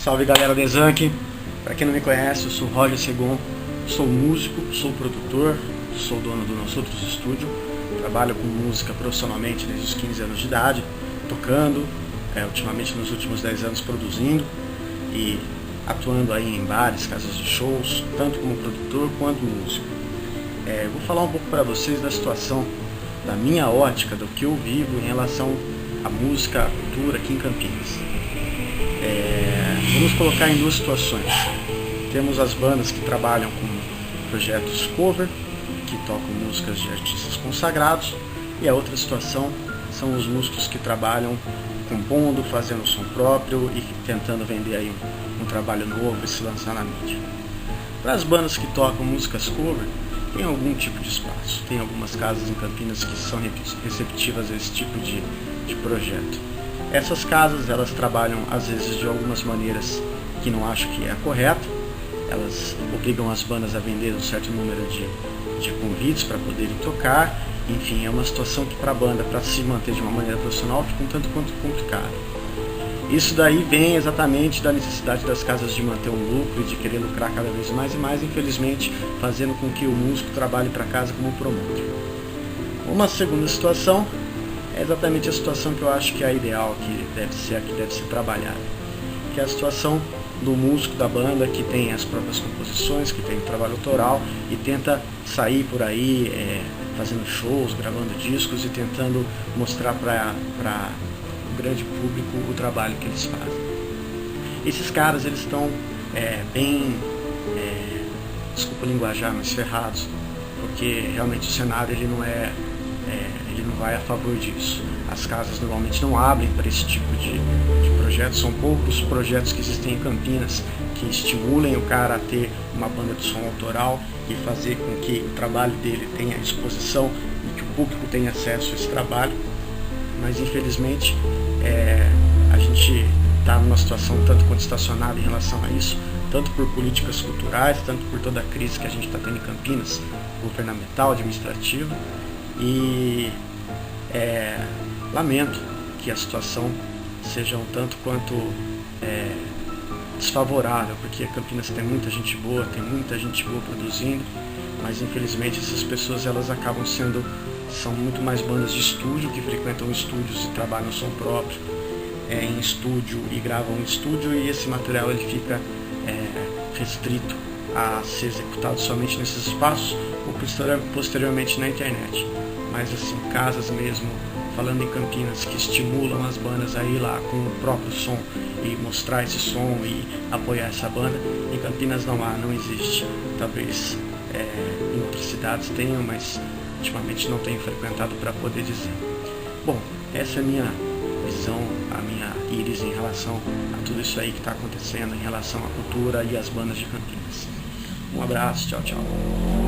Salve galera do Exanc, para quem não me conhece, eu sou Roger Segon, sou músico, sou produtor, sou dono do Nós Outros Estúdio, trabalho com música profissionalmente desde os 15 anos de idade, tocando, ultimamente nos últimos 10 anos produzindo e atuando aí em bares, casas de shows, tanto como produtor quanto músico. Vou falar um pouco para vocês da situação, da minha ótica, do que eu vivo em relação à música, à cultura aqui em Campinas. Vamos colocar em duas situações. Temos as bandas que trabalham com projetos cover, que tocam músicas de artistas consagrados, e a outra situação são os músicos que trabalham compondo, fazendo som próprio e tentando vender aí um trabalho novo e se lançar na mídia. Para as bandas que tocam músicas cover, tem algum tipo de espaço, tem algumas casas em Campinas que são receptivas a esse tipo de projeto. Essas casas, elas trabalham às vezes de algumas maneiras que não acho que é correto. Elas obrigam as bandas a vender um certo número de convites para poderem tocar. Enfim, é uma situação que para a banda, para se manter de uma maneira profissional, fica um tanto quanto complicado. Isso daí vem exatamente da necessidade das casas de manter um lucro e de querer lucrar cada vez mais e mais, infelizmente fazendo com que o músico trabalhe para casa como promotor. Uma segunda situação é exatamente a situação que eu acho que é a ideal, que deve ser trabalhada, que é a situação do músico da banda que tem as próprias composições, que tem o trabalho autoral e tenta sair por aí fazendo shows, gravando discos e tentando mostrar para o grande público o trabalho que eles fazem. Esses caras, eles estão desculpa o linguajar, mas ferrados, porque realmente o cenário ele não vai a favor disso. As casas normalmente não abrem para esse tipo de projetos, são poucos os projetos que existem em Campinas que estimulem o cara a ter uma banda de som autoral e fazer com que o trabalho dele tenha exposição e que o público tenha acesso a esse trabalho. Mas infelizmente a gente está numa situação tanto quanto estacionada em relação a isso, tanto por políticas culturais, tanto por toda a crise que a gente está tendo em Campinas, governamental, administrativa, e lamento que a situação seja um tanto quanto desfavorável, porque Campinas tem muita gente boa produzindo, mas infelizmente essas pessoas elas acabam são muito mais bandas de estúdio, que frequentam estúdios e trabalham som próprio em estúdio e gravam em estúdio, e esse material ele fica restrito a ser executado somente nesses espaços ou posteriormente na internet. Mas assim, casas mesmo, falando em Campinas, que estimulam as bandas a ir lá com o próprio som e mostrar esse som e apoiar essa banda, em Campinas não existe. Talvez em outras cidades tenham, mas ultimamente não tenho frequentado para poder dizer. Bom, essa é a minha visão, a minha íris em relação a tudo isso aí que está acontecendo em relação à cultura e às bandas de Campinas. Um abraço, tchau, tchau.